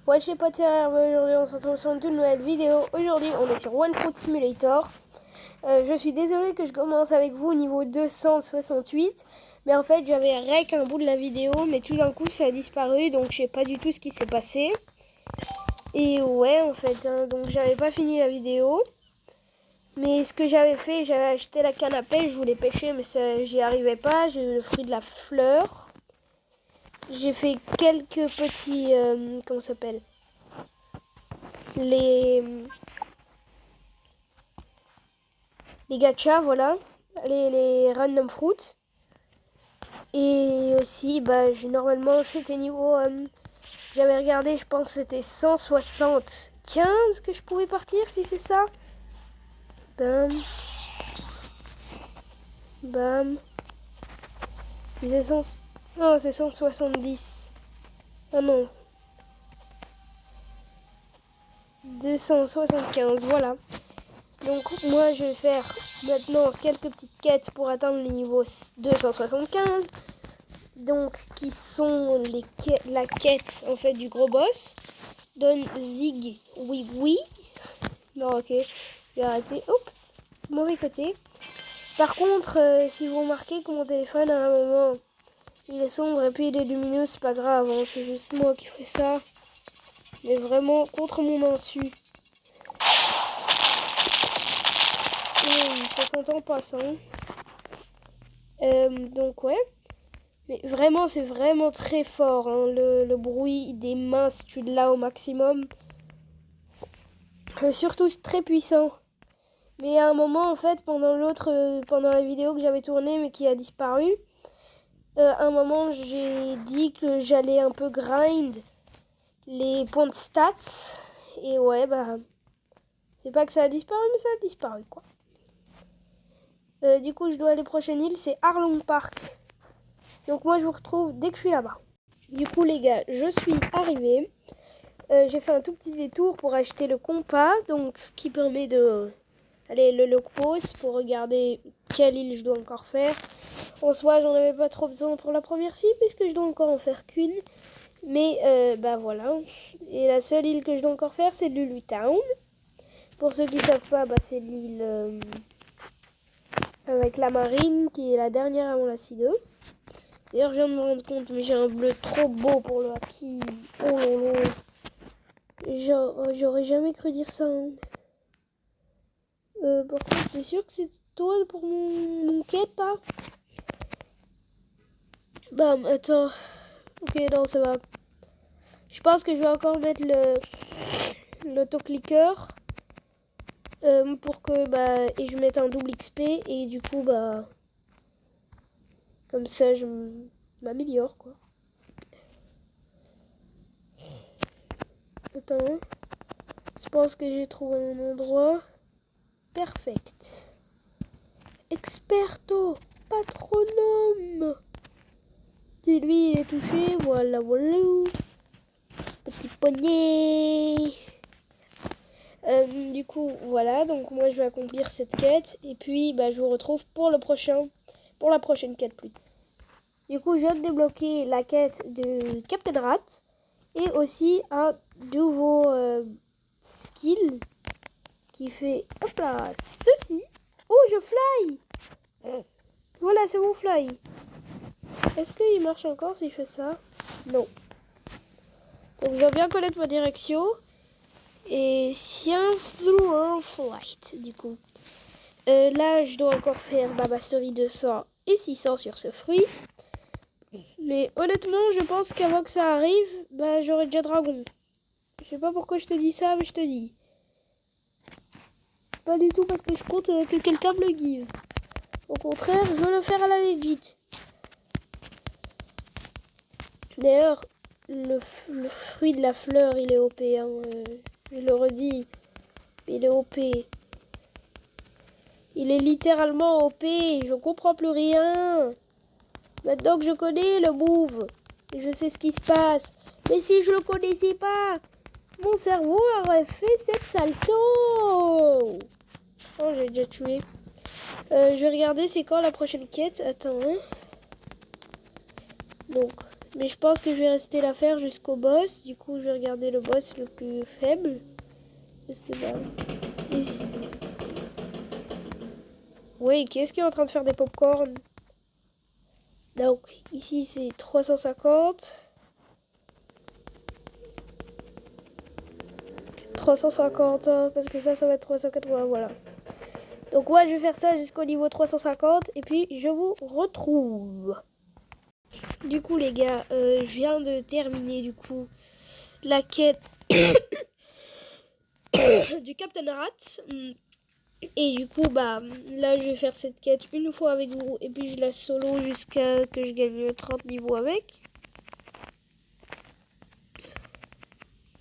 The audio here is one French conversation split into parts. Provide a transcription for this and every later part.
Ouais, je sais pas, aujourd'hui on se retrouve sur une toute nouvelle vidéo. Aujourd'hui on est sur One Fruit Simulator. Je suis désolée que je commence avec vous au niveau 268. Mais en fait j'avais rec un bout de la vidéo, mais tout d'un coup ça a disparu. Donc je sais pas du tout ce qui s'est passé. Et ouais en fait, donc j'avais pas fini la vidéo. Mais ce que j'avais fait, j'avais acheté la canne à pêche, je voulais pêcher mais j'y arrivais pas. J'ai eu le fruit de la fleur. J'ai fait quelques petits... comment ça s'appelle ? Les gachas, voilà, les random fruits. Et aussi, normalement, j'étais niveau, j'avais regardé, je pense que c'était 175 que je pouvais partir, si c'est ça. Bam. Bam. C'est 100... Non, c'est 170. Ah non. 275, voilà. Donc moi je vais faire maintenant quelques petites quêtes pour atteindre le niveau 275. Donc qui sont la quête en fait du gros boss. Donne Zig oui. Non ok, j'ai arrêté. Oups, mauvais côté. Par contre, si vous remarquez que mon téléphone à un moment il est sombre et puis il est lumineux, c'est pas grave, hein, c'est juste moi qui fais ça. Mais vraiment contre mon insu. Ça s'entend pas ça. Donc ouais. Mais vraiment, c'est vraiment très fort. Hein. Le bruit des mains, si tu l'as au maximum. Surtout, c'est très puissant. Mais à un moment, en fait, pendant la vidéo que j'avais tournée, mais qui a disparu, à un moment, j'ai dit que j'allais un peu grind les points de stats. Et ouais, c'est pas que ça a disparu, mais ça a disparu, quoi. Du coup, je dois aller prochaine île, c'est Arlong Park. Donc moi, je vous retrouve dès que je suis là-bas. Du coup, les gars, je suis arrivée. J'ai fait un tout petit détour pour acheter le compas, donc qui permet de aller le log post pour regarder quelle île je dois encore faire. En soi, j'en avais pas trop besoin pour la première ci puisque je dois encore en faire qu'une. Mais voilà. Et la seule île que je dois encore faire, c'est Lulu Town. Pour ceux qui savent pas, c'est l'île avec la marine qui est la dernière avant la C2. D'ailleurs, je viens de me rendre compte, mais j'ai un bleu trop beau pour le haki. Oh là là. J'aurais jamais cru dire ça. Hein. Par contre, t'es sûr que c'est toi pour mon quête, là? Attends. Ok, non, ça va. Je pense que je vais encore mettre l'autoclicker. Pour que, et je mette un double XP. Et du coup, comme ça, je m'améliore, quoi. Attends. Je pense que j'ai trouvé mon endroit. Perfect. Experto patronum. C'est lui, il est touché. Voilà. Petit poney. Du coup, voilà. Donc moi, je vais accomplir cette quête. Et puis, je vous retrouve pour la prochaine quête plus. Du coup, je viens de débloquer la quête de Captain Rat. Et aussi un nouveau skill qui fait, hop là, ceci. Oh, je fly. Voilà, c'est mon fly. Est-ce qu'il marche encore si je fais ça? Non. Donc, je dois bien connaître ma direction. Et Through Flight, du coup. Là, je dois encore faire Babastory 200 et 600 sur ce fruit. Mais honnêtement, je pense qu'avant que ça arrive, j'aurai déjà Dragon. Je sais pas pourquoi je te dis ça, mais je te dis. Pas du tout parce que je compte que quelqu'un me le give. Au contraire, je veux le faire à la legit. D'ailleurs, le fruit de la fleur, il est OP. Hein, je le redis. Il est OP. Il est littéralement OP. Je comprends plus rien. Maintenant que je connais le move, je sais ce qui se passe. Mais si je le connaissais pas, mon cerveau aurait fait cette salto. Oh, j'ai déjà tué. Je vais regarder c'est quand la prochaine quête. Attends. Hein. Donc, Mais je pense que je vais rester la faire jusqu'au boss. Du coup, je vais regarder le boss le plus faible. Parce que bah... Ici... Oui, qu'est-ce qui est en train de faire des pop-corn? Donc, ici, c'est 350. 350, hein, parce que ça va être 380, voilà. Donc, ouais, je vais faire ça jusqu'au niveau 350. Et puis, je vous retrouve. Du coup, les gars, je viens de terminer, du coup, la quête du Captain Rat. Et du coup, bah, là, je vais faire cette quête une fois avec vous. Et puis, je la solo jusqu'à que je gagne 30 niveaux avec.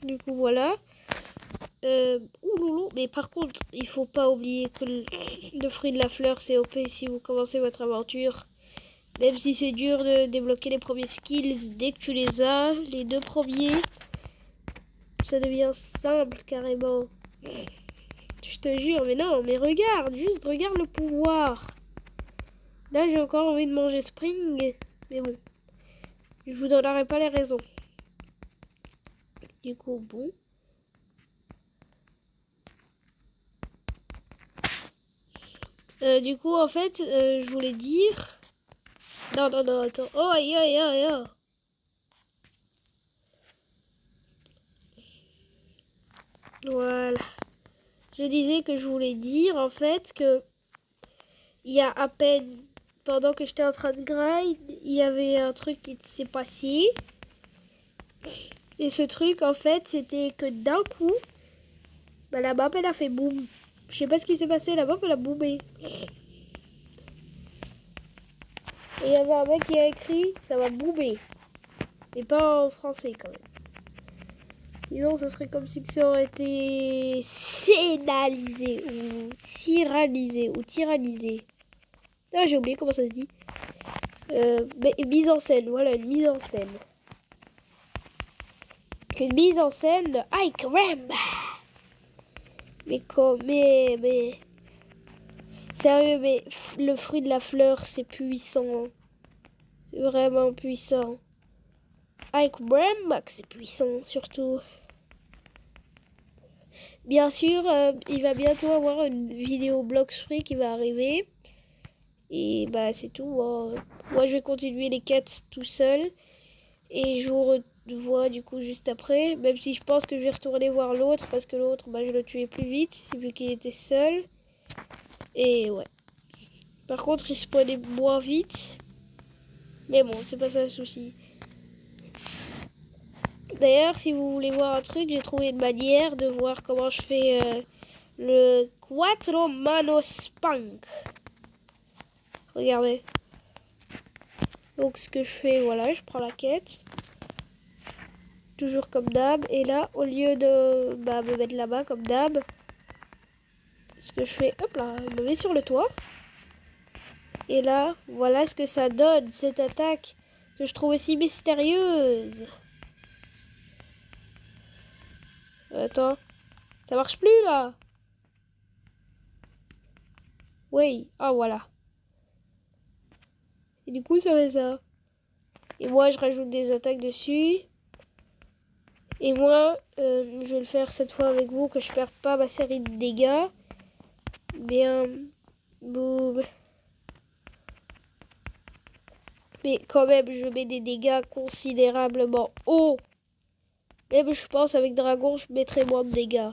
Du coup, voilà. Mais par contre, il faut pas oublier que le fruit de la fleur, c'est OP si vous commencez votre aventure. Même si c'est dur de débloquer les premiers skills, dès que tu les as, les 2 premiers, ça devient simple carrément. Je te jure, mais non, mais regarde, juste regarde le pouvoir. Là, j'ai encore envie de manger Spring, mais bon, je vous donnerai pas les raisons. Du coup, bon. Du coup, en fait, je voulais dire... Non, attends. Oh, aïe. Voilà. Je disais que je voulais dire, en fait, que... Il y a à peine... Pendant que j'étais en train de grind, il y avait un truc qui s'est passé. Et ce truc, en fait, c'était que d'un coup... Bah, la map, elle a fait boum. Je sais pas ce qui s'est passé, la map, elle a boomé. Et il y avait un mec qui a écrit, ça va boomer. Mais pas en français, quand même. Sinon, ça serait comme si ça aurait été sénalisé ou tyrannisé. Ah, j'ai oublié comment ça se dit. Mais mise en scène, voilà, une mise en scène. Une mise en scène de Ike Ram. Mais... Sérieux, mais le fruit de la fleur, c'est puissant. C'est vraiment puissant. Ike Ram, c'est puissant, surtout. Bien sûr, il va bientôt avoir une vidéo Bloxfree qui va arriver. Et bah c'est tout. Hein. Moi je vais continuer les quêtes tout seul. Et je vous revois du coup juste après. Même si je pense que je vais retourner voir l'autre. Parce que l'autre, bah, je le tuais plus vite. C'est vu qu'il était seul. Et ouais. Par contre il spawnait moins vite. Mais bon, c'est pas ça le souci. D'ailleurs, si vous voulez voir un truc, j'ai trouvé une manière de voir comment je fais le Quattro Manos Punk. Regardez. Donc ce que je fais, voilà, je prends la quête. Toujours comme d'hab. Et là, au lieu de me mettre là-bas comme d'hab, ce que je fais, hop là, je me mets sur le toit. Et là, voilà ce que ça donne, cette attaque que je trouve aussi mystérieuse. Attends, ça marche plus là. Oui, ah voilà. Et du coup, ça fait ça. Et moi, je rajoute des attaques dessus. Et moi, je vais le faire cette fois avec vous, que je perde pas ma série de dégâts. Bien, boum. Mais quand même, je mets des dégâts considérablement hauts. Même, je pense, avec dragon, je mettrais moins de dégâts.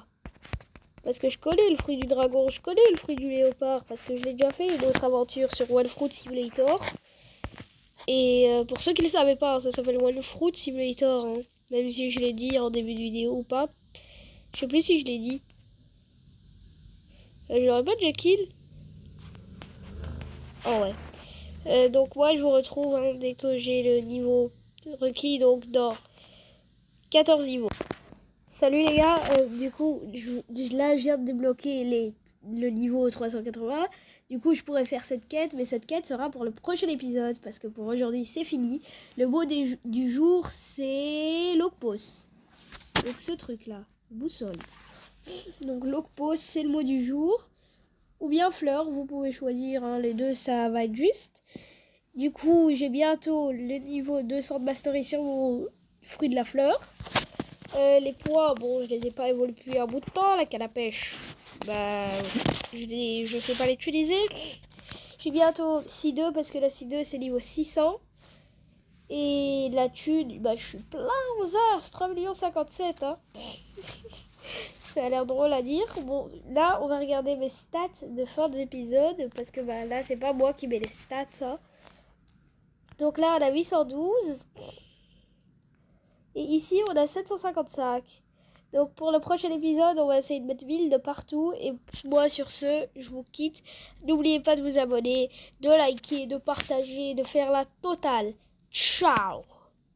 Parce que je connais le fruit du dragon, je connais le fruit du léopard. Parce que je l'ai déjà fait une autre aventure sur One Fruit Simulator. Et pour ceux qui ne le savaient pas, ça s'appelle One Fruit Simulator. Hein. Même si je l'ai dit en début de vidéo ou pas. Je sais plus si je l'ai dit. Je l'aurais pas déjà kill. Oh ouais. Donc moi je vous retrouve hein, dès que j'ai le niveau requis. Donc dans 14 niveaux. Salut les gars. Du coup là je viens de débloquer le niveau 380. Du coup je pourrais faire cette quête. Mais cette quête sera pour le prochain épisode. Parce que pour aujourd'hui c'est fini. Le mot du jour c'est Lokpos. Donc ce truc là. Boussole. Donc Lokpos c'est le mot du jour. Ou bien fleur, vous pouvez choisir, hein, les deux ça va être juste. Du coup, j'ai bientôt le niveau 200 de mastery sur mon fruit de la fleur. Les poids, bon, je les ai pas évolués depuis un bout de temps. La canne à pêche, bah, je sais pas l'utiliser. J'ai bientôt C2 parce que la C2 c'est niveau 600. Et la thune, bah, je suis plein aux as, 3,57 hein. Ça a l'air drôle à dire. Bon, là, on va regarder mes stats de fin d'épisode parce que bah, là, c'est pas moi qui mets les stats. Hein. Donc là, on a 812. Et ici, on a 755. Donc pour le prochain épisode, on va essayer de mettre 1000 de partout. Et moi, sur ce, je vous quitte. N'oubliez pas de vous abonner, de liker, de partager, de faire la totale. Ciao!